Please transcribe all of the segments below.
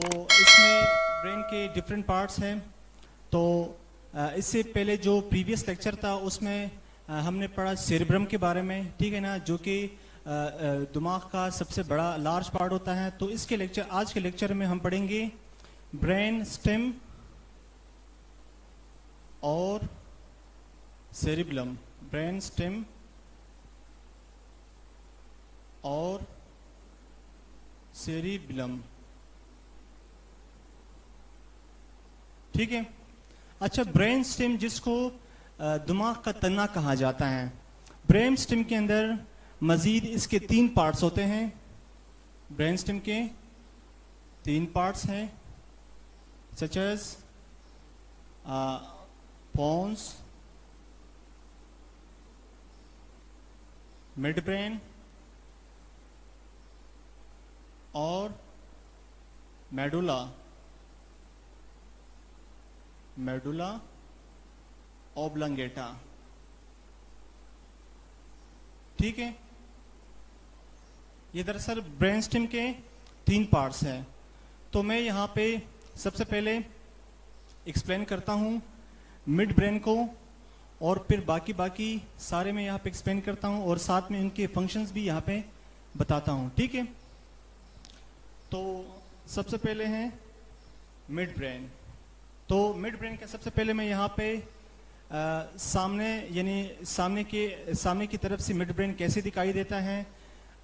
तो इसमें ब्रेन के डिफरेंट पार्ट्स हैं। तो इससे पहले जो प्रीवियस लेक्चर था उसमें हमने पढ़ा सेरेब्रम के बारे में, ठीक है ना, जो कि दिमाग का सबसे बड़ा लार्ज पार्ट होता है। तो इसके लेक्चर, आज के लेक्चर में हम पढ़ेंगे ब्रेन स्टेम और सेरिबलम। ब्रेन स्टेम और सेरिबलम, ठीक है। अच्छा, ब्रेन स्टेम जिसको दिमाग का तना कहा जाता है, ब्रेन स्टेम के अंदर मजीद इसके 3 पार्ट्स होते हैं। ब्रेन स्टेम के 3 पार्ट्स हैं, such as pons, midbrain और मेडुला ऑब्लंगेटा, ठीक है। ये दरअसल ब्रेन स्टेम के 3 पार्ट्स हैं। तो मैं यहाँ पे सबसे पहले एक्सप्लेन करता हूँ मिड ब्रेन को, और फिर बाकी सारे मैं यहाँ पे एक्सप्लेन करता हूँ, और साथ में इनके फंक्शंस भी यहाँ पे बताता हूँ, ठीक है। तो सबसे पहले है मिड ब्रेन। तो मिड ब्रेन का सबसे पहले मैं यहाँ पे सामने, यानी सामने की तरफ से मिड ब्रेन कैसे दिखाई देता है,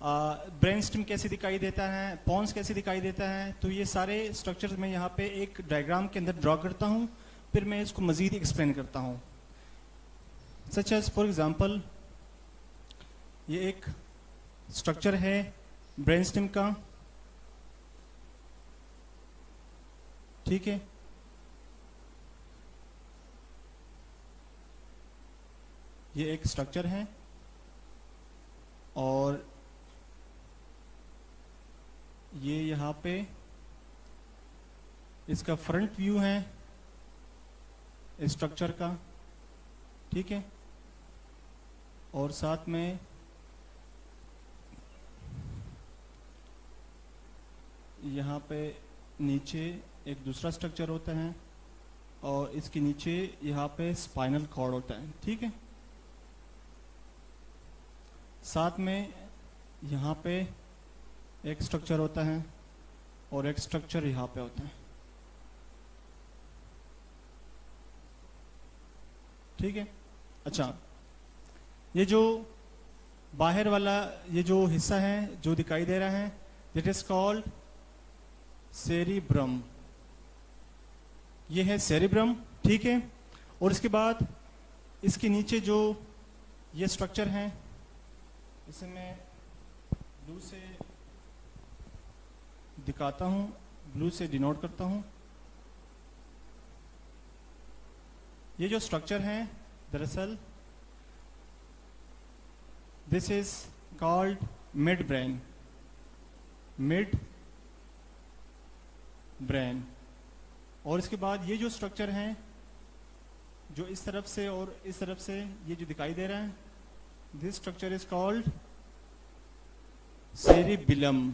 ब्रेन स्टेम कैसे दिखाई देता है, पोन्स कैसे दिखाई देता है, तो ये सारे स्ट्रक्चर्स मैं यहाँ पे एक डायग्राम के अंदर ड्रॉ करता हूँ, फिर मैं इसको मजीद एक्सप्लेन करता हूँ। सच एज फॉर एग्जांपल, ये एक स्ट्रक्चर है ब्रेन स्टेम का, ठीक है। ये एक स्ट्रक्चर है और ये यहाँ पे इसका फ्रंट व्यू है इस स्ट्रक्चर का, ठीक है। और साथ में यहाँ पे नीचे एक दूसरा स्ट्रक्चर होता है, और इसके नीचे यहाँ पे स्पाइनल कॉर्ड होता है, ठीक है। साथ में यहाँ पे एक स्ट्रक्चर होता है और एक स्ट्रक्चर यहाँ पे होता है, ठीक है। अच्छा, ये जो बाहर वाला ये जो हिस्सा है जो दिखाई दे रहा है, दिट इज कॉल्ड सेरिब्रम। ये है सेरिब्रम, ठीक है। और इसके बाद इसके नीचे जो ये स्ट्रक्चर है, इसे मैं ब्लू से दिखाता हूं, ब्लू से डिनोट करता हूं। ये जो स्ट्रक्चर है दरअसल this is called mid brain, midbrain. और इसके बाद ये जो स्ट्रक्चर है जो इस तरफ से और इस तरफ से ये जो दिखाई दे रहा है, this structure is called cerebellum.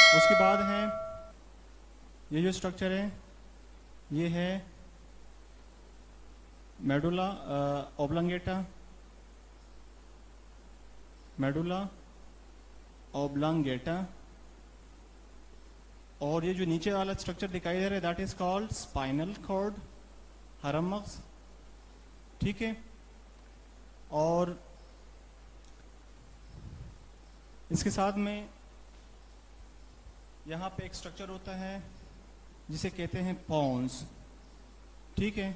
उसके बाद है ये जो स्ट्रक्चर है, ये है मेडुला ऑब्लंगेटा, मेडुला ऑब्लंगेटा। और ये जो नीचे वाला स्ट्रक्चर दिखाई दे रहा है, that is called spinal cord, हरमक्स, ठीक है। और इसके साथ में यहाँ पे एक स्ट्रक्चर होता है जिसे कहते हैं पोन्स, ठीक है।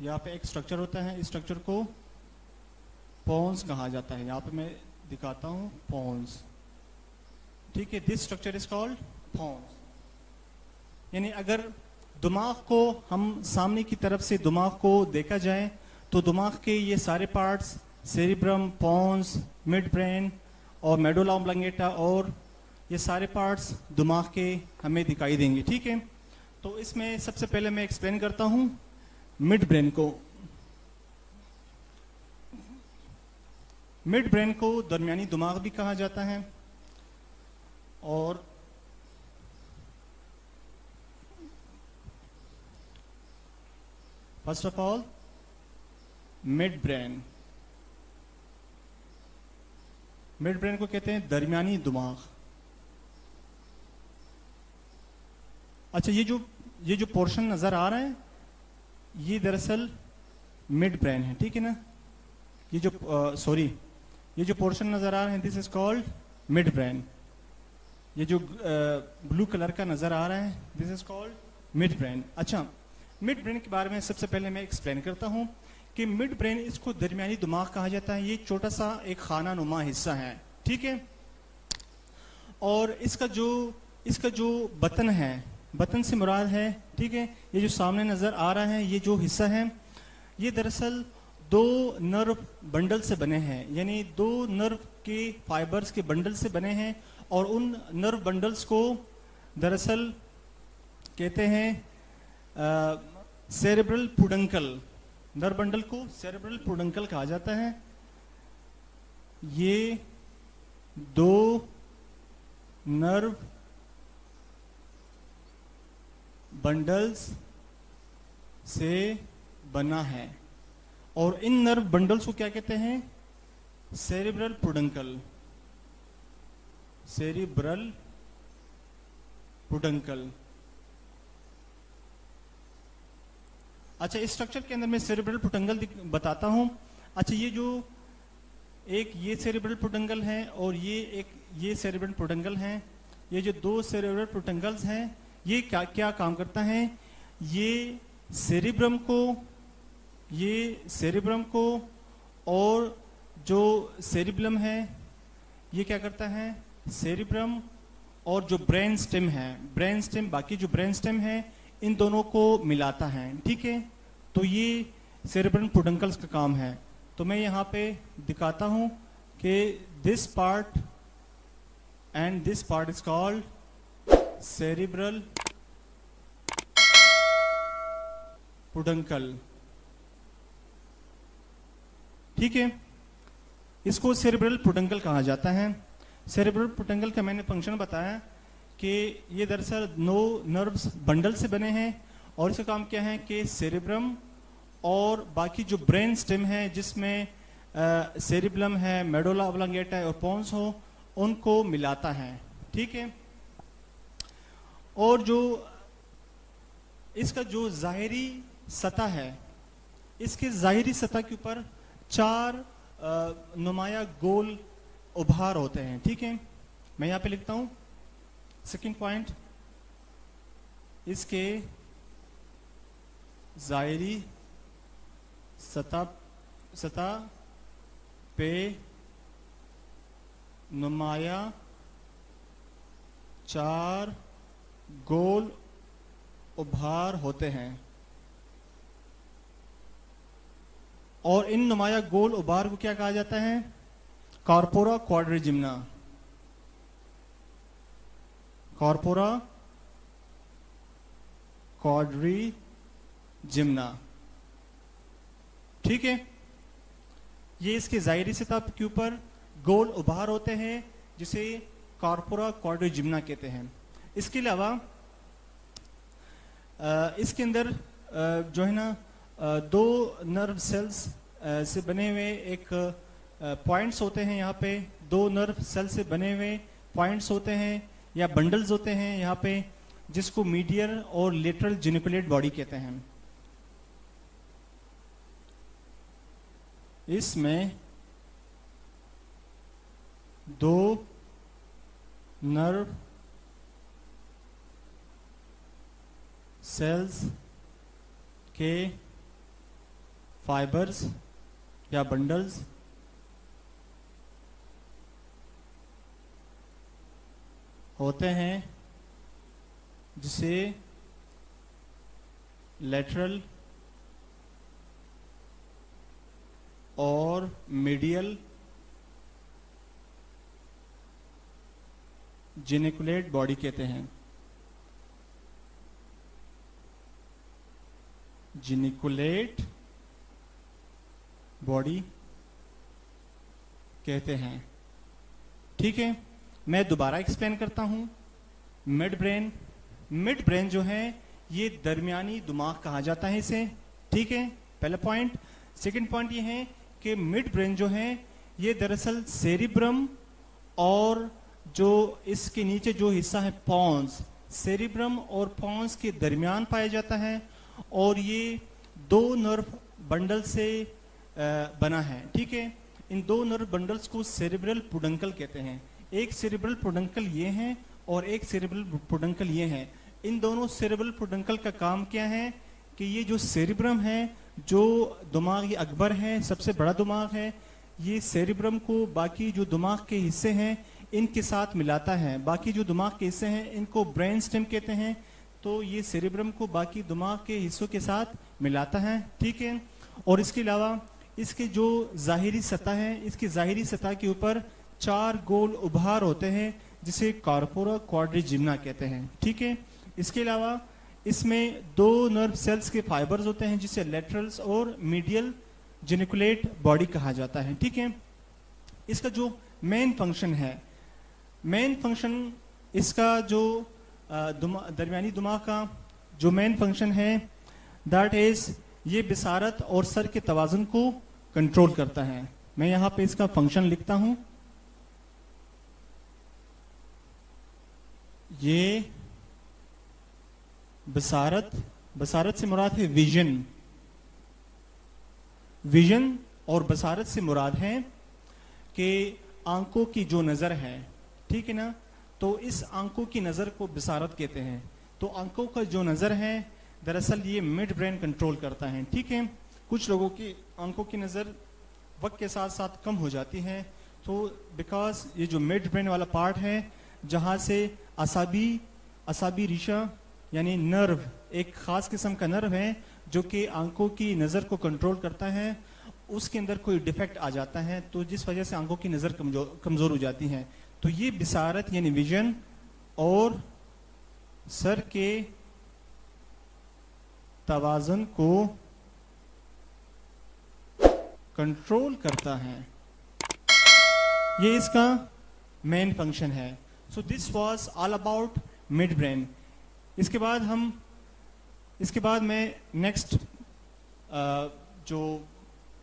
यहाँ पे एक स्ट्रक्चर होता है, इस स्ट्रक्चर को पोन्स कहा जाता है। यहाँ पे मैं दिखाता हूँ पोन्स, ठीक है। This structure is called pons. यानी अगर दिमाग को हम सामने की तरफ से दिमाग को देखा जाए तो दिमाग के ये सारे parts, cerebrum, pons, midbrain और मेडुला ऑब्लंगेटा, और ये सारे पार्ट्स दिमाग के हमें दिखाई देंगे, ठीक है। तो इसमें सबसे पहले मैं एक्सप्लेन करता हूँ मिड ब्रेन को। मिड ब्रेन को दरमियानी दिमाग भी कहा जाता है। और first of all mid brain को कहते हैं दरमियानी दिमाग। अच्छा, ये जो पोर्शन नजर आ रहा है ये दरअसल मिड ब्रेन है, ठीक है ना। ये जो पोर्शन नजर आ रहा है this is called mid brain. ये जो ब्लू कलर का नजर आ रहा है this is called mid brain. अच्छा, मिड ब्रेन के बारे में सबसे पहले मैं एक्सप्लेन करता हूं कि मिड ब्रेन, इसको दरमियानी दिमाग कहा जाता है। ये छोटा सा एक खाना नुमा हिस्सा है, ठीक है। और इसका जो बटन है, बटन से मुराद है, ठीक है, ये जो सामने नजर आ रहा है ये जो हिस्सा है ये दरअसल 2 नर्व बंडल से बने हैं, यानी 2 नर्व के फाइबर्स के बंडल से बने हैं। और उन नर्व बंडल्स को दरअसल कहते हैं सेरेब्रल पुडंकल। नर्व बंडल को सेरेब्रल पुडंकल कहा जाता है। ये 2 नर्व बंडल्स से बना है और इन नर्व बंडल्स को क्या कहते हैं? सेरेब्रल पुडंकल। सेरेब्रल पुडंकल। अच्छा, इस स्ट्रक्चर के अंदर मैं सेरेब्रल पुडंकल बताता हूं। अच्छा, ये सेरेब्रल पुडंकल है और ये सेरेब्रल पुडंकल है। ये जो 2 सेरेब्रल पुडंकल्स हैं ये क्या काम करता है? ये सेरेब्रम को और जो सेरिब्लम है ये क्या करता है? सेरिब्रम और जो ब्रेन स्टेम है, बाकी जो ब्रेन स्टेम है इन दोनों को मिलाता है, ठीक है। तो ये सेरेब्रल पुडंकल्स का काम है। तो मैं यहाँ पे दिखाता हूं कि this part and this part is called cerebral peduncle, ठीक है। इसको सेरेब्रल पुडंकल कहा जाता है। सेरेब्रल पुडंकल का मैंने फंक्शन बताया कि ये दरअसल 9 नर्व्स बंडल से बने हैं और इसका काम क्या है कि सेरेब्रम और बाकी जो ब्रेन स्टेम है जिसमें सेरिब्लम है, मेडुला ऑब्लांगेटा है और पोन्स हो, उनको मिलाता है, ठीक है। और जो इसका जो जाहिरी सतह है, इसके जाहिरी सतह के ऊपर 4 नुमाया गोल उभार होते हैं, ठीक है। मैं यहां पे लिखता हूं सेकंड पॉइंट, इसके जाहिरी सतह पे नुमाया 4 गोल उभार होते हैं और इन नुमाया गोल उभार को क्या कहा जाता है? कॉर्पोरा क्वाड्रिजिम्ना। कॉर्पोरा क्वाड्रिजिम्ना, ठीक है। ये इसके जाहिरी सतह के ऊपर गोल उभार होते हैं जिसे कॉर्पोरा क्वाड्रिजिम्ना कहते हैं। इसके अलावा इसके अंदर जो है ना 2 नर्व सेल्स से बने हुए एक पॉइंट्स होते हैं। यहाँ पे 2 नर्व सेल से बने हुए पॉइंट्स होते हैं या बंडल्स होते हैं यहाँ पे, जिसको मीडियल और लेटरल जेनिकुलेट बॉडी कहते हैं। इसमें 2 नर्व सेल्स के फाइबर्स या बंडल्स होते हैं जिसे लेटरल और मीडियल जेनिकुलेट बॉडी कहते हैं। जेनिकुलेट बॉडी कहते हैं। ठीक है, मैं दोबारा एक्सप्लेन करता हूं। मिड ब्रेन जो है ये दरमियानी दिमाग कहा जाता है इसे। ठीक है, पहला पॉइंट। सेकंड पॉइंट ये है कि मिड ब्रेन जो है ये दरअसल सेरिब्रम और जो इसके नीचे जो हिस्सा है पॉन्स, सेरिब्रम और पॉन्स के दरमियान पाया जाता है और ये दो नर्व बंडल से बना है। ठीक है, इन दो नर्व बंडल्स को सेरिब्रल पुडंकल कहते हैं। एक सेरिब्रल पुडंकल ये है और एक सेरिब्रल पुडंकल ये है। इन दोनों सेरिब्रल पुडंकल का काम क्या है कि ये जो सेरिब्रम है, जो दिमाग ये अकबर है, सबसे बड़ा दिमाग है, ये सेरिब्रम को बाकी जो दिमाग के हिस्से हैं इनके साथ मिलाता है। बाकी जो दिमाग के हिस्से हैं इनको ब्रेन स्टेम कहते हैं, तो ये सेरिब्रम को बाकी दिमाग के हिस्सों के साथ मिलाता है। ठीक है, और इसके अलावा इसके जो जाहिरी सतह है, इसकी जाहिरी सतह के ऊपर 4 गोल उभार होते हैं जिसे कॉर्पोरा क्वाड्रिजिम्ना कहते हैं। ठीक है, इसके अलावा इसमें 2 नर्व सेल्स के फाइबर्स होते हैं जिसे लेटरल्स और मीडियल जेनिकुलेट बॉडी कहा जाता है। ठीक है, इसका जो मेन फंक्शन है, इसका जो दरमियानी दिमाग का जो मेन फंक्शन है दैट इज ये बिसारत और सर के तवाजुन को कंट्रोल करता है। मैं यहां पे इसका फंक्शन लिखता हूं। ये बसारत से मुराद है विजन और बसारत से मुराद है कि आंखों की जो नजर है। ठीक है ना, तो इस आंखों की नजर को बसारत कहते हैं। तो आंखों का जो नजर है दरअसल ये मिड ब्रेन कंट्रोल करता है। ठीक है, कुछ लोगों की आंखों की नजर वक्त के साथ साथ कम हो जाती है, तो बिकॉज ये जो मिड ब्रेन वाला पार्ट है जहां से असाबी रिशा यानी नर्व, एक खास किस्म का नर्व है जो कि आंखों की नजर को कंट्रोल करता है, उसके अंदर कोई डिफेक्ट आ जाता है तो जिस वजह से आंखों की नजर कमजोर हो जाती है। तो ये बिसारत यानी विजन और सर के तवाज़ुन को कंट्रोल करता है। ये इसका मेन फंक्शन है। So this was all about mid brain. इसके बाद मैं नेक्स्ट जो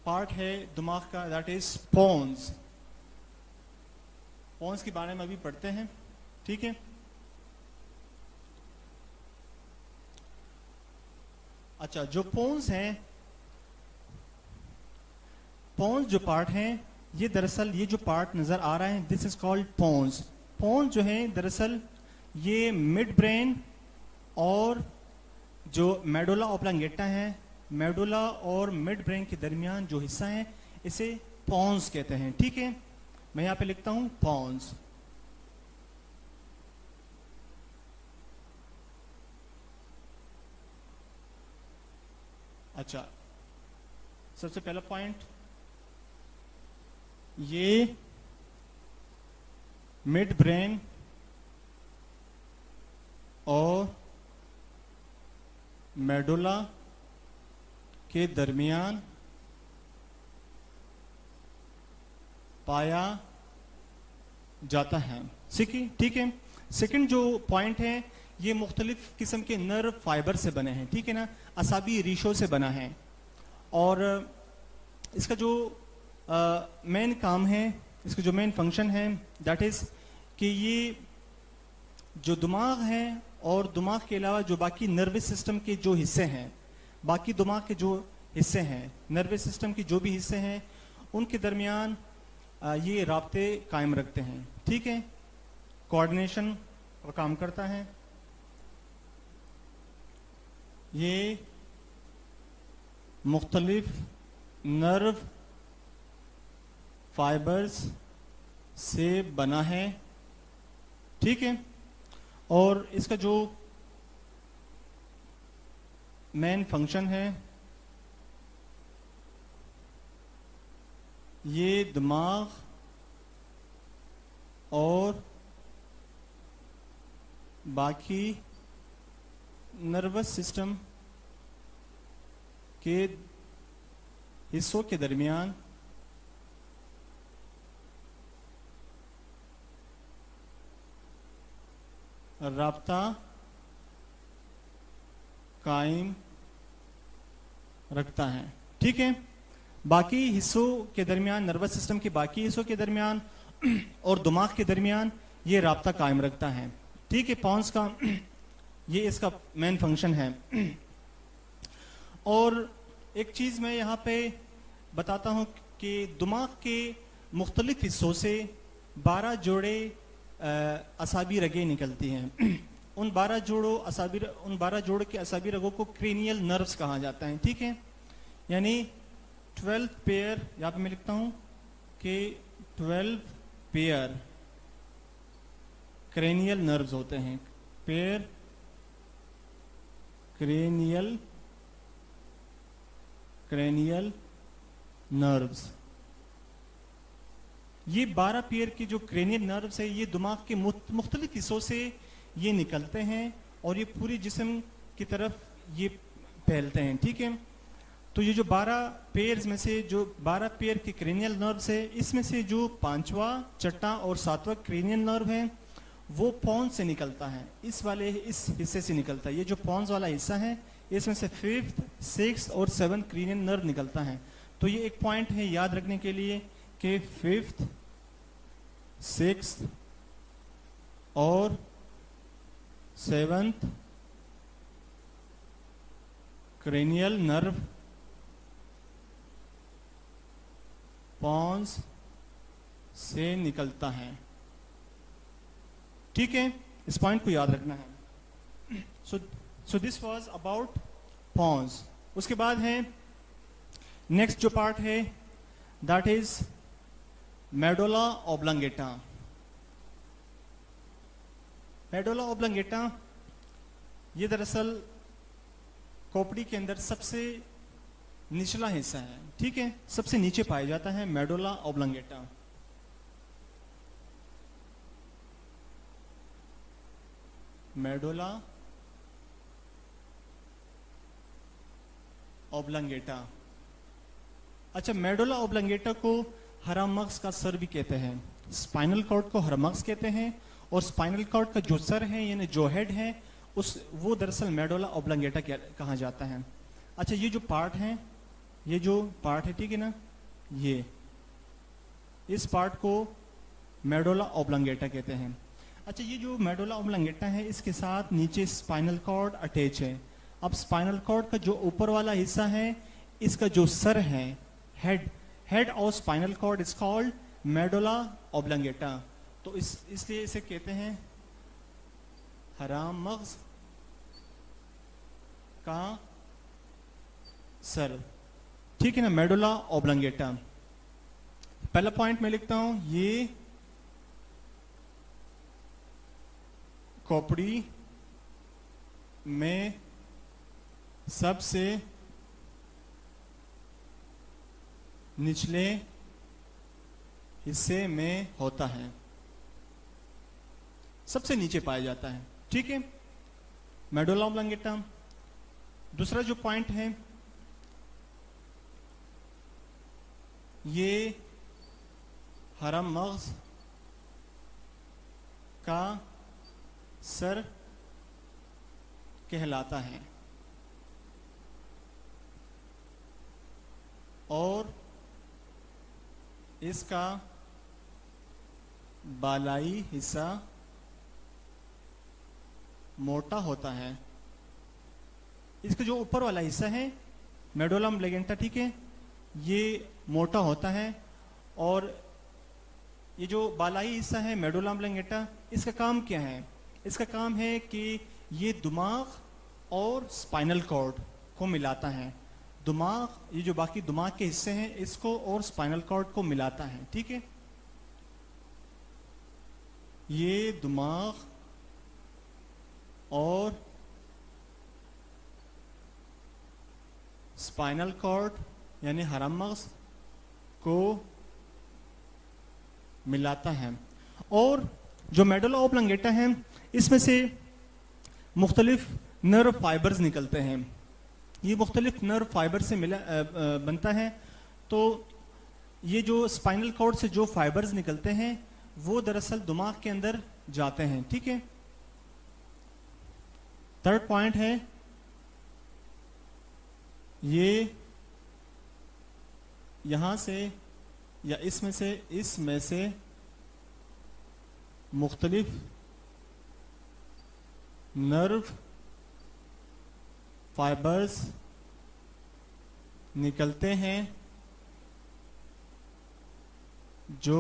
पार्ट है दिमाग का दैट इज पोन्स के बारे में अभी पढ़ते हैं। ठीक है, अच्छा, जो पोन्स जो पार्ट हैं ये दरअसल ये जो पार्ट नजर आ रहा है दिस इज कॉल्ड पोन्स जो है दरअसल ये मिड ब्रेन और जो मेडुला ऑब्लांगेटा है, मेडुला और मिड ब्रेन के दरमियान जो हिस्सा है इसे पोन्स कहते हैं। ठीक है, मैं यहां पे लिखता हूं पोन्स। अच्छा, सबसे पहला पॉइंट, ये मिड ब्रेन और मेडुला के दरमियान पाया जाता है। ठीक है, सेकंड जो पॉइंट है ये मुख्तलिफ किस्म के नर्व फाइबर से बने हैं। ठीक है ना, असाबी रीशों से बना है और इसका जो मेन काम है, इसका जो मेन फंक्शन है दैट इज कि ये जो दिमाग है और दिमाग के अलावा जो बाकी नर्वस सिस्टम के जो हिस्से हैं, बाकी दिमाग के जो हिस्से हैं, नर्वस सिस्टम के जो भी हिस्से हैं उनके दरमियान ये राब्ते कायम रखते हैं। ठीक है, कोऑर्डिनेशन का काम करता है। ये मुख्तलिफ नर्व फाइबर्स से बना है। ठीक है, और इसका जो मेन फंक्शन है ये दिमाग और बाकी नर्वस सिस्टम के हिस्सों के दरमियान राब्ता कायम रखता है। ठीक है, बाकी हिस्सों के दरमियान, नर्वस सिस्टम के बाकी हिस्सों के दरमियान और दिमाग के दरमियान ये राब्ता कायम रखता है। ठीक है, पॉन्स का ये इसका मेन फंक्शन है। और एक चीज मैं यहाँ पे बताता हूँ कि दिमाग के मुख्तलिफ हिस्सों से 12 जोड़े असाबी रगें निकलती हैं। उन 12 जोड़ों के असाबी रगों को क्रेनियल नर्व्स कहा जाता है। ठीक है, यानी 12 पेयर, यहाँ पे मैं लिखता हूँ कि 12 पेयर क्रेनियल नर्व्स होते हैं। पेयर क्रेनियल नर्व्स, ये 12 पेयर के जो क्रेनियल नर्व्स है ये दिमाग के मुख्तलिफ हिस्सों से ये निकलते हैं और ये पूरी जिस्म की तरफ ये फैलते हैं। ठीक है, तो ये जो 12 पेयर्स में से जो 12 पेयर के क्रेनियल नर्व्स है, इसमें से जो 5वां, 6वां और 7वां क्रेनियल नर्व है वो पॉन्स से निकलता है। इस हिस्से से निकलता है। ये जो पॉन्स वाला हिस्सा है इसमें से 5th, 6th और 7th क्रेनियल नर्व निकलता है। तो ये एक पॉइंट है याद रखने के लिए कि 5th, 6th और 7th क्रेनियल नर्व पॉन्स से निकलता है। ठीक है, इस पॉइंट को याद रखना है। So this was about pons. उसके बाद है नेक्स्ट जो पार्ट है that is medulla oblongata. Medulla oblongata ये दरअसल खोपड़ी के अंदर सबसे निचला हिस्सा है। ठीक है, सबसे नीचे पाया जाता है मेडुला ऑब्लंगेटा। Medulla oblongata. अच्छा, मेडुला ऑब्लंगेटा को हरामक्स का सर भी कहते हैं। स्पाइनल कॉर्ड को हरामक्स कहते हैं और स्पाइनल कॉर्ड का जो सर है यानी जो हेड है वो दरअसल मेडुला ऑब्लंगेटा कहा जाता है। अच्छा, ये जो पार्ट है, ये जो पार्ट है, ठीक है ना, ये इस पार्ट को मेडुला ऑब्लंगेटा कहते हैं। अच्छा, ये जो मेडुला ऑब्लंगेटा है इसके साथ नीचे स्पाइनल कॉर्ड अटैच है। अब स्पाइनल कॉर्ड का जो ऊपर वाला हिस्सा है इसका जो सर है, head of spinal cord is called medulla oblongata. तो इसलिए इसे कहते हैं हराम मगज का सर। ठीक है ना, मेडुला ऑब्लंगेटा। पहला पॉइंट मैं लिखता हूं, ये खोपड़ी में सबसे निचले हिस्से में होता है, सबसे नीचे पाया जाता है। ठीक है, मेडुला ऑब्लंगेटा। दूसरा जो पॉइंट है, ये हरम मगज का सर कहलाता है और इसका बालाई हिस्सा मोटा होता है। इसका जो ऊपर वाला हिस्सा है मेडुला ऑब्लंगेटा, ठीक है, ये मोटा होता है और ये जो बालाई हिस्सा है मेडुला ऑब्लंगेटा, इसका काम क्या है? इसका काम है कि ये दिमाग और स्पाइनल कॉर्ड को मिलाता है। दिमाग, ये जो बाकी दिमाग के हिस्से हैं इसको और स्पाइनल कॉर्ड को मिलाता है। ठीक है, ये दिमाग और स्पाइनल कॉर्ड यानी हरम मगज को मिलाता है। और जो मेडुला ऑब्लंगेटा है इसमें से मुख्तलिफ नर्व फाइबर्स निकलते हैं। ये मुख्तलिफ नर्व फाइबर से बनता है। तो ये जो स्पाइनल कॉर्ड से जो फाइबर्स निकलते हैं वो दरअसल दिमाग के अंदर जाते हैं। ठीक है, थर्ड पॉइंट है ये यहां से या इसमें से मुख्तलिफ नर्व फाइबर्स निकलते हैं जो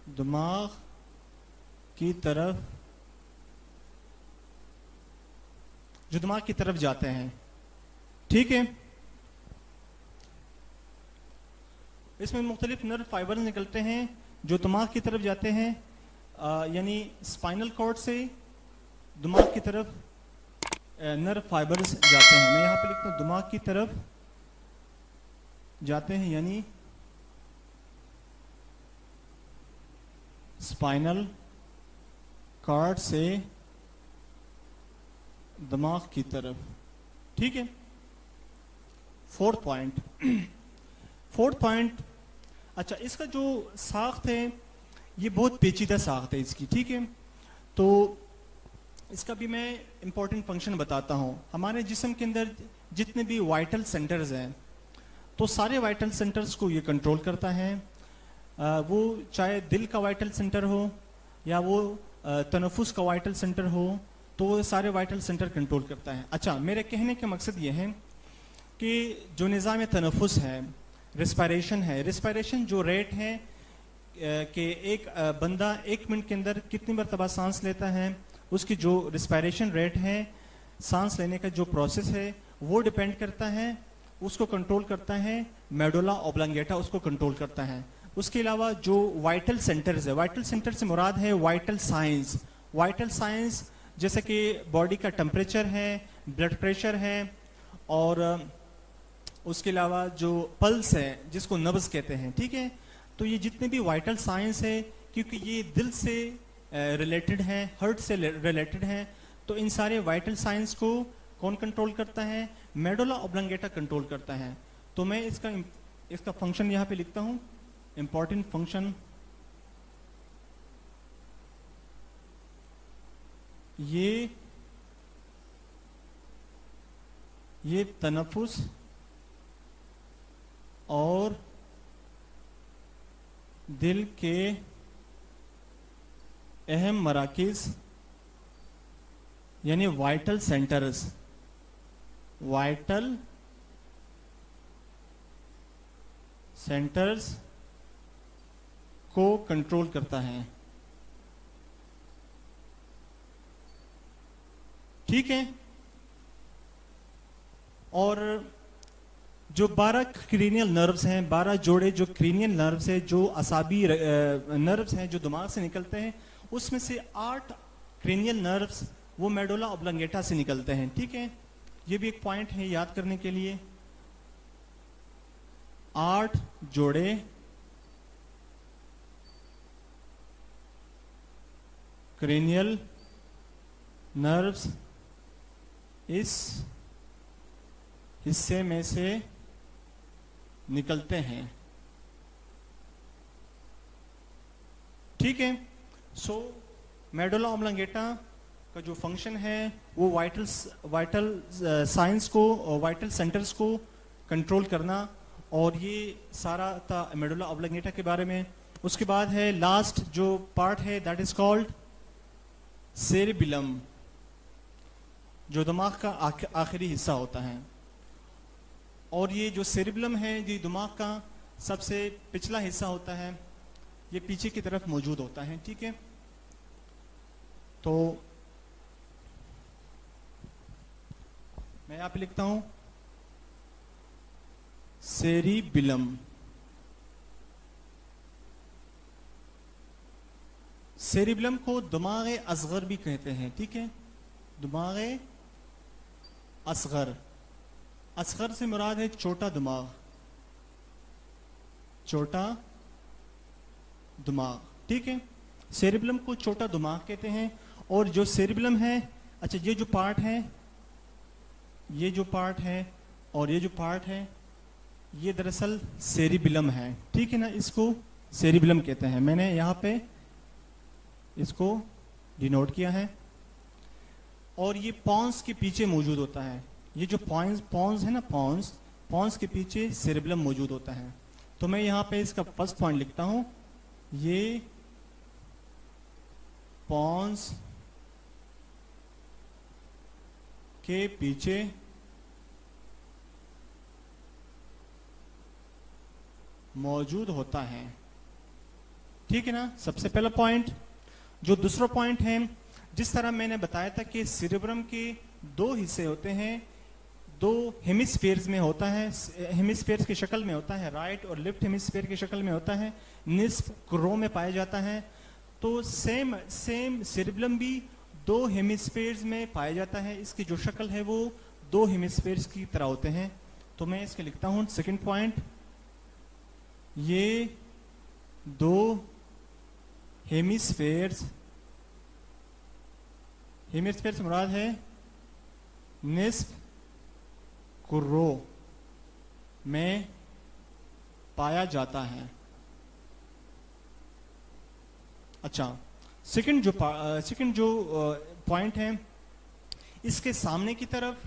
दिमाग की तरफ जाते हैं। ठीक है, इसमें मुख्तलिफ नर्व फाइबर निकलते हैं जो दिमाग की तरफ जाते हैं, यानी स्पाइनल कॉर्ड से दिमाग की तरफ नर्व फाइबर्स जाते हैं। मैं यहां पे लिखता हूं दिमाग की तरफ जाते हैं, यानी स्पाइनल कॉर्ड से दिमाग की तरफ। ठीक है, फोर्थ पॉइंट, अच्छा, इसका जो साख्त है ये बहुत पेचीदा साख्त है इसकी। ठीक है, तो इसका भी मैं इंपॉर्टेंट फंक्शन बताता हूं। हमारे जिस्म के अंदर जितने भी वाइटल सेंटर्स हैं, तो सारे वाइटल सेंटर्स को ये कंट्रोल करता है। वो चाहे दिल का वाइटल सेंटर हो या वो तनफुस का वाइटल सेंटर हो, तो वो सारे वाइटल सेंटर कंट्रोल करता है। अच्छा, मेरे कहने का मकसद ये है कि जो निज़ाम तनफुस है, रिस्पायरेशन है, रिस्पायरेशन जो रेट है कि एक बंदा 1 मिनट के अंदर कितनी मरतबा सांस लेता है, उसकी जो रिस्पायरेशन रेट है, सांस लेने का जो प्रोसेस है, वो डिपेंड करता है, उसको कंट्रोल करता है मेडुला ऑब्लांगेटा, उसको कंट्रोल करता है। उसके अलावा जो वाइटल सेंटर्स है, वाइटल सेंटर से मुराद है वाइटल साइंस जैसे कि बॉडी का टेम्परेचर है, ब्लड प्रेशर है, और उसके अलावा जो पल्स है जिसको नब्ज कहते हैं। ठीक है, तो ये जितने भी वाइटल साइंस है, क्योंकि ये दिल से रिलेटेड है, हार्ट से रिलेटेड है, तो इन सारे वाइटल साइंस को कौन कंट्रोल करता है? मेडुला ऑब्लांगेटा कंट्रोल करता है। तो मैं इसका फंक्शन यहां पे लिखता हूं, इंपॉर्टेंट फंक्शन। ये तनफुस और दिल के अहम मराकिज यानी वाइटल सेंटर्स को कंट्रोल करता है। ठीक है, और जो 12 क्रीनियल नर्व्स हैं, 12 जोड़े जो क्रीनियल नर्व्स है, जो असाबी नर्व्स हैं जो दिमाग से निकलते हैं, उसमें से 8 क्रीनियल नर्व्स वो मेडुला ऑब्लांगेटा से निकलते हैं। ठीक है, ये भी एक पॉइंट है याद करने के लिए। 8 जोड़े क्रेनियल नर्व्स इस हिस्से में से निकलते हैं। ठीक है, सो मेडुला ऑब्लांगेटा का जो फंक्शन है वो वाइटल साइंस को, वाइटल सेंटर्स को कंट्रोल करना, और ये सारा था मेडुला ऑब्लांगेटा के बारे में। उसके बाद है लास्ट जो पार्ट है, दैट इज कॉल्ड सेरिबिलम, जो दिमाग का आखिरी हिस्सा होता है। और ये जो सेरिबिलम है, ये दिमाग का सबसे पिछला हिस्सा होता है, ये पीछे की तरफ मौजूद होता है। ठीक है, तो मैं यहाँ पे लिखता हूं सेरिबिलम। सेरिबिलम को दिमाग असगर भी कहते हैं। ठीक है, दिमाग असगर, असगर से मुराद है छोटा दिमाग, छोटा दिमाग। ठीक है, सेरिबिलम को छोटा दिमाग कहते हैं। और जो सेरिबिलम है, अच्छा, ये जो पार्ट है, ये जो पार्ट है और ये जो पार्ट है, ये दरअसल सेरिबिलम है। ठीक है ना, इसको सेरिबिलम कहते हैं। मैंने यहाँ पे इसको डिनोट किया है। और ये पॉन्स के पीछे मौजूद होता है। ये जो पॉन्स है ना, पॉन्स के पीछे सेरेब्रम मौजूद होता है। तो मैं यहाँ पे इसका फर्स्ट पॉइंट लिखता हूं, ये पॉन्स के पीछे मौजूद होता है। ठीक है ना, सबसे पहला पॉइंट। जो दूसरा पॉइंट है, जिस तरह मैंने बताया था कि सेरेब्रम के दो हिस्से होते हैं, दो हेमिस्फीयर्स में होता है, हेमिस्फीयर्स की शक्ल में होता है, राइट और लेफ्ट हेमिस्फीयर की शक्ल में होता है, निस्फ क्रो में पाया जाता है। तो सेम सेरेब्रम भी दो हेमिस्फीयर्स में पाया जाता है। इसकी जो शक्ल है वो दो हेमिस्फीयर्स की तरह होते हैं। तो मैं इसके लिखता हूं सेकंड पॉइंट, ये दो हेमिस्फीयर्स से मुराद है निस्फ क्रो में पाया जाता है। अच्छा, सेकंड जो पॉइंट है, इसके सामने की तरफ,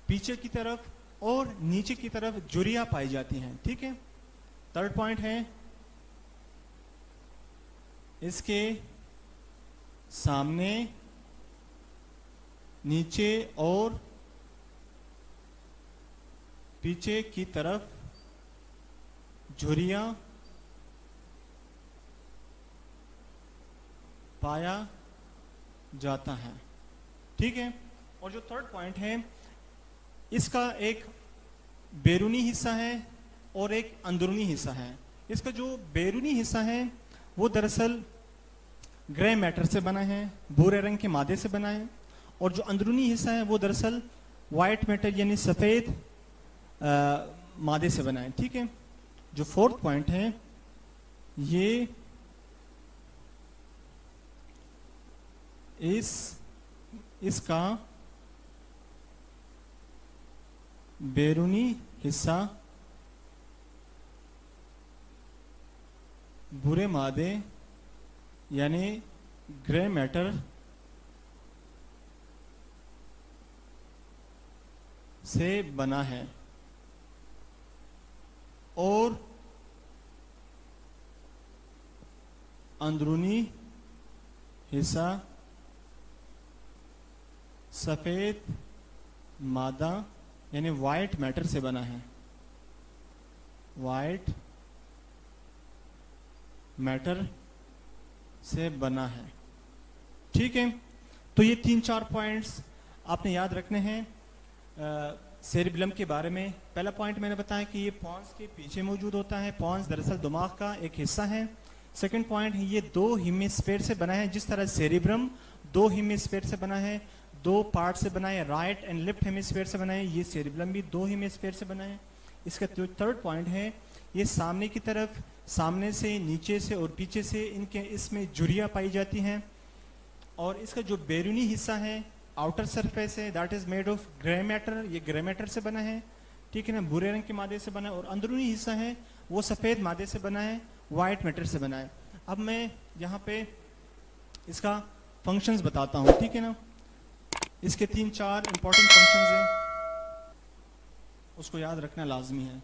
पीछे की तरफ और नीचे की तरफ झुर्रियां पाई जाती हैं। ठीक है। थर्ड पॉइंट है, इसके सामने, नीचे और पीछे की तरफ झुर्रियां पाया जाता है। ठीक है। और जो थर्ड पॉइंट है, इसका एक बैरूनी हिस्सा है और एक अंदरूनी हिस्सा है। इसका जो बैरूनी हिस्सा है वो दरअसल ग्रे मैटर से बना है, भूरे रंग के मादे से बना है, और जो अंदरूनी हिस्सा है वो दरअसल व्हाइट मैटर यानी सफेद मादे से बना है। ठीक है। जो फोर्थ पॉइंट है, ये इसका बैरूनी हिस्सा भूरे मादे यानी ग्रे मैटर से बना है और अंदरूनी हिस्सा सफेद मादा यानी व्हाइट मैटर से बना है, व्हाइट मैटर से बना है। ठीक है। तो ये 3-4 पॉइंट्स आपने याद रखने हैं सेरेब्रम के बारे में। पहला पॉइंट मैंने बताया कि ये पॉन्स के पीछे मौजूद होता है। पॉन्स दरअसल दिमाग का एक हिस्सा है। सेकंड पॉइंट है, ये दो हेमिस्फीयर से बना है। जिस तरह सेरेब्रम दो हेमिस्फीयर से बना है, दो पार्ट से बना है, राइट एंड लेफ्ट हेमिस्फीयर से बना है, ये सेरेब्रम भी दो हेमिस्फीयर से बना है। इसका जो थर्ड पॉइंट है, ये सामने की तरफ, सामने से, नीचे से और पीछे से इनके इसमें झुर्रियां पाई जाती हैं। और इसका जो बैरूनी हिस्सा है, आउटर सरफेस है, that is made of grey matter, ये ग्रे मैटर से बना है। ठीक है ना, भूरे रंग के मादे से बना है। और अंदरूनी हिस्सा है वो सफेद मादे से बना है, व्हाइट मैटर से बना है। अब मैं यहाँ पे इसका फंक्शंस बताता हूँ। ठीक है ना, इसके 3-4 इंपॉर्टेंट फंक्शंस हैं, उसको याद रखना लाजमी है।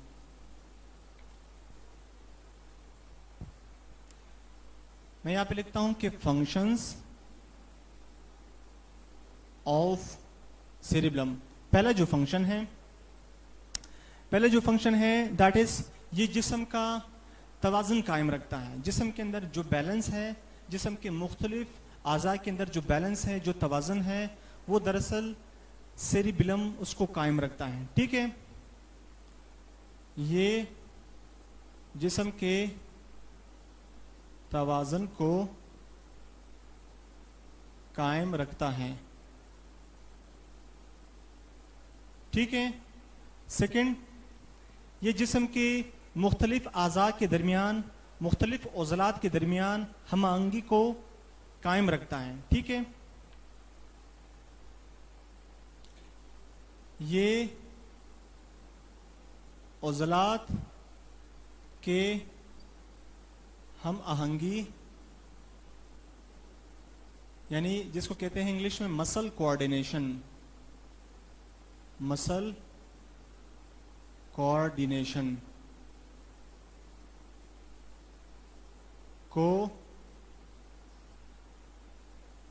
मैं यहां पे लिखता हूं कि फंक्शंस ऑफ सेरेब्रम। पहला जो फंक्शन है दैट इज, ये जिस्म का तवाज़ुन कायम रखता है। जिस्म के अंदर जो बैलेंस है, जिस्म के मुख्तलिफ आज़ा के अंदर जो बैलेंस है, जो तवाज़ुन है, वो दरअसल सेरेब्रम उसको कायम रखता है। ठीक है। ये जिस्म के तवाज़ुन को कायम रखता है। ठीक है। सेकंड, ये जिस्म के मुख्तलिफ आज़ा के दरमियान, मुख्तलिफ उज़लात के दरमियान हम आहंगी को कायम रखता है। ठीक है। ये उज़लात के हम आहंगी यानी जिसको कहते हैं इंग्लिश में मसल कोऑर्डिनेशन, मसल कोऑर्डिनेशन को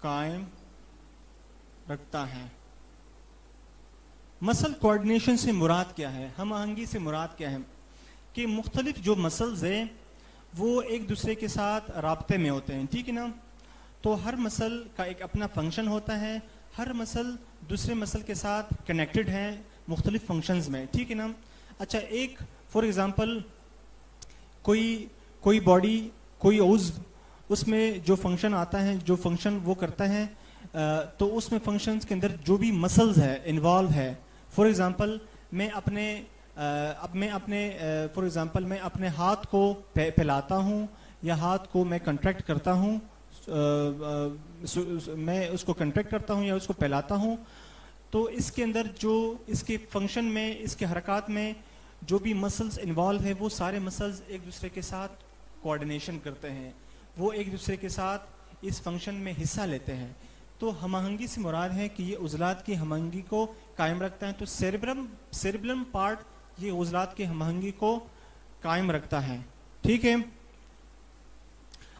कायम रखता है। मसल कोऑर्डिनेशन से मुराद क्या है, हम आहंगी से मुराद क्या है कि मुख्तलिफ जो मसल्स हैं वो एक दूसरे के साथ राब्ते में होते हैं, ठीक है ना। तो हर मसल का एक अपना फंक्शन होता है, हर मसल दूसरे मसल के साथ कनेक्टेड है मुख्तलिफ फंक्शंस में, ठीक है ना। अच्छा, एक फॉर एग्जांपल कोई बॉडी, कोई उज़्व, उसमें जो फंक्शन आता है, जो फंक्शन वो करता है, तो उसमें फंक्शंस के अंदर जो भी मसल्स है इन्वॉल्व है, फॉर एग्जांपल मैं अपने हाथ को फैलाता हूँ या हाथ को मैं कंट्रैक्ट करता हूँ, मैं उसको कंट्रैक्ट करता हूँ या उसको फैलाता हूँ, तो इसके अंदर जो इसके फंक्शन में, इसके हरकत में जो भी मसल्स इन्वॉल्व है वो सारे मसल्स एक दूसरे के साथ कोऑर्डिनेशन करते हैं, वो एक दूसरे के साथ इस फंक्शन में हिस्सा लेते हैं। तो हमआहंगी से मुराद है कि ये उज़लात की हमआहंगी को कायम रखता है। तो सेरेब्रम पार्ट ये उज़लात की हमआहंगी को कायम रखता है, ठीक है।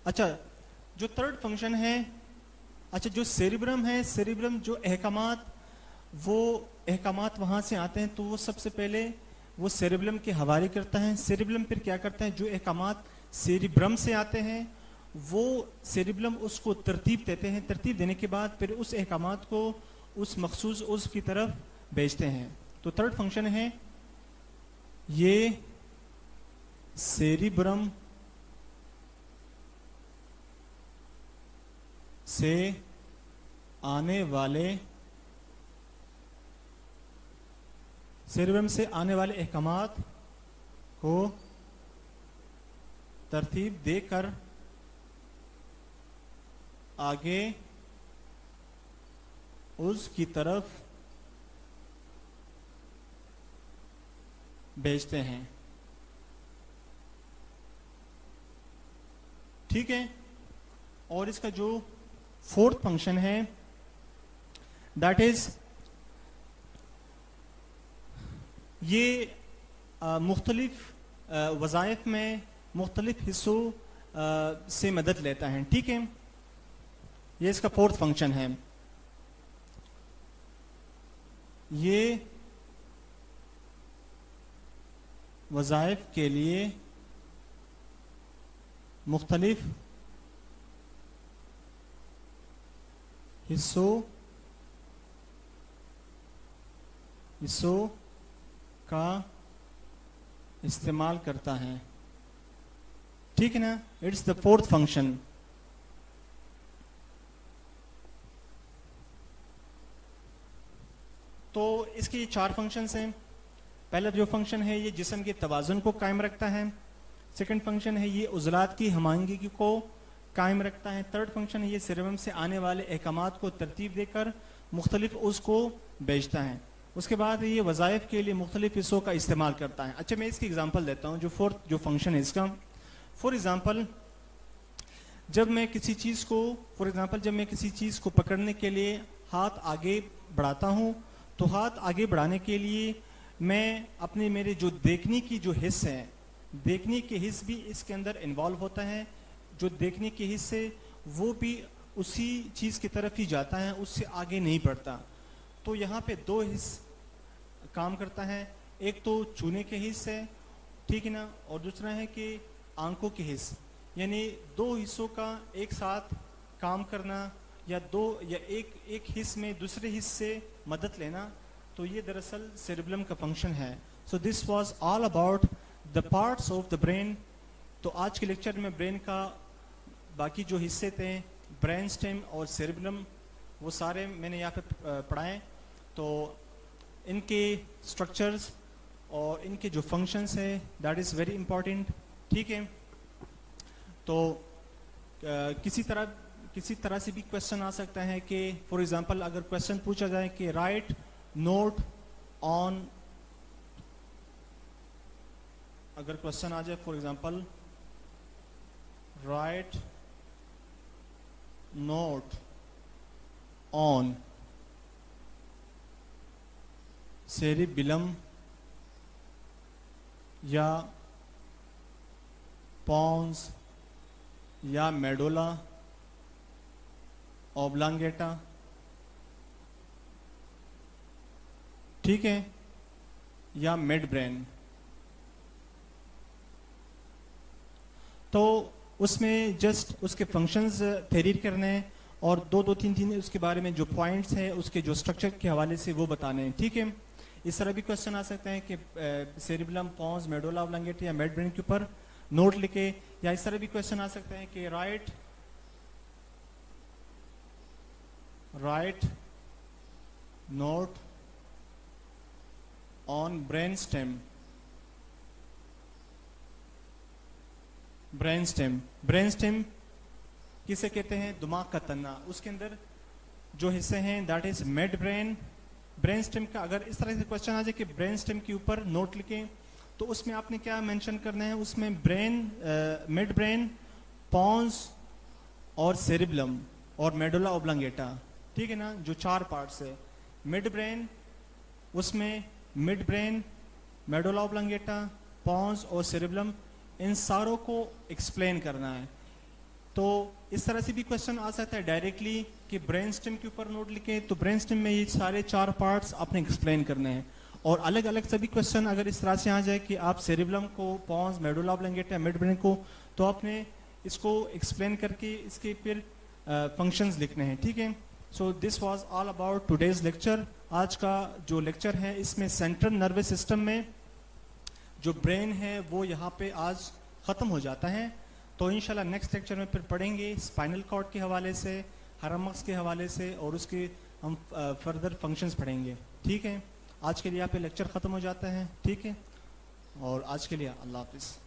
अच्छा, जो थर्ड फंक्शन है, अच्छा जो सेरेब्रम है, सेरेब्रम जो अहकामात वहां से आते हैं, तो वो सबसे पहले वो सेरेब्रम के हवाले करता है। सेरेब्रम फिर क्या करता है, जो अहकामात सेरेब्रम से आते हैं वो सेरेब्रम उसको तरतीब देते हैं, तरतीब देने के बाद फिर उस अहकामात को उस मखसूस उज़्व की तरफ भेजते हैं। तो थर्ड फंक्शन है ये सेरेब्रम से आने वाले अहकामात को तरतीब देकर आगे उज़्व की तरफ भेजते हैं, ठीक है। और इसका जो फोर्थ फंक्शन है दैट इज ये मुख्तलिफ वज़ाइफ में मुख्तलिफ हिस्सों से मदद लेता है, ठीक है। ये इसका फोर्थ फंक्शन है। ये वज़ाइफ के लिए मुख्तलिफ हिस्सों का इस्तेमाल करता है, ठीक है ना। It's the fourth function. तो इसके ये चार फंक्शंस हैं। पहला जो फंक्शन है ये जिस्म के तवाज़ुन को कायम रखता है। सेकंड फंक्शन है ये उज़लात की हमआहंगी को कायम रखता है। थर्ड फंक्शन है ये सेरेब्रम से आने वाले अहकामात को तरतीब देकर मुख्तलिफ उज़्व को भेजता है। उसके बाद ये वज़ाइफ के लिए मुख्तलिफ हिस्सों का इस्तेमाल करता है। अच्छा, मैं इसकी एग्जांपल देता हूँ। जो फोर्थ जो फंक्शन है इसका, फॉर एग्जांपल जब मैं किसी चीज़ को पकड़ने के लिए हाथ आगे बढ़ाता हूँ, तो हाथ आगे बढ़ाने के लिए मैं मेरे जो देखने की जो हिस्स है, देखने के हिस्स भी इसके अंदर इन्वॉल्व होता है। जो देखने के हिस्से वो भी उसी चीज़ की तरफ ही जाता है, उससे आगे नहीं बढ़ता। तो यहाँ पे दो हिस्स काम करता है, एक तो छूने के हिस्स है, ठीक है ना, और दूसरा है कि आंखों के हिस्स। यानी दो हिस्सों का एक साथ काम करना या एक हिस्स में दूसरे हिस्से से मदद लेना, तो ये दरअसल सेरेब्रम का फंक्शन है। So this was all about the parts of the brain. तो आज के लेक्चर में ब्रेन का बाकी जो हिस्से थे, ब्रेन स्टेम और सेरेब्रम, वो सारे मैंने यहाँ पे पढ़ाए। तो इनके स्ट्रक्चर्स और इनके जो फंक्शंस है दैट इज़ वेरी इंपॉर्टेंट, ठीक है। तो किसी तरह से भी क्वेश्चन आ सकता है कि फॉर एग्जांपल अगर क्वेश्चन पूछा जाए कि राइट नोट ऑन, अगर क्वेश्चन आ जाए for example write note on cerebellum या पॉन्स या मेडुला ऑब्लांगेटा, ठीक है, या मिड ब्रेन। तो उसमें जस्ट उसके फंक्शंस तहरीर करने हैं और दो तीन उसके बारे में जो पॉइंट्स हैं उसके जो स्ट्रक्चर के हवाले से वो बताने हैं, ठीक है। इस तरह भी क्वेश्चन आ सकते हैं कि सेरिबेलम, पॉन्स, मेडुला ऑब्लांगेटा या मिड ब्रेन के ऊपर नोट लिखे, या इस तरह भी क्वेश्चन आ सकते हैं कि write note on brain stem. Brain stem किसे कहते हैं? दिमाग का तना। उसके अंदर जो हिस्से हैं that is mid brain. Brain stem का अगर इस तरह से क्वेश्चन आ जाए कि ब्रेन स्टेम के ऊपर नोट लिखें, तो उसमें आपने क्या मेंशन करना है? उसमें ब्रेन, मिड ब्रेन, पॉन्स और सेरिबेलम और मेडुला ऑब्लांगेटा, ठीक है ना, जो 4 पार्ट्स है मिड ब्रेन, उसमें midbrain, medulla oblongata, pons और सेरिबेलम, इन सारों को एक्सप्लेन करना है। तो इस तरह से भी क्वेश्चन आ सकता है डायरेक्टली कि ब्रेन स्टेम के ऊपर नोट लिखे, तो ब्रेन स्टेम में ये सारे 4 पार्ट्स आपने एक्सप्लेन करने हैं। और अलग अलग सभी क्वेश्चन अगर इस तरह से आ जाए कि आप सेरिबेलम को, pons, medulla oblongata, midbrain को, तो आपने इसको एक्सप्लेन करके इसके फिर फंक्शंस लिखने हैं, ठीक है। So this was all about today's lecture. आज का जो लेक्चर है इसमें सेंट्रल नर्वस सिस्टम में जो ब्रेन है वो यहाँ पे आज ख़त्म हो जाता है। तो इंशाल्लाह नेक्स्ट लेक्चर में फिर पढ़ेंगे स्पाइनल कॉर्ड के हवाले से, हरमक्स के हवाले से, और उसके हम फर्दर फंक्शंस पढ़ेंगे, ठीक है। आज के लिए यहाँ पे लेक्चर ख़त्म हो जाता है, ठीक है, और आज के लिए अल्लाह हाफिज़।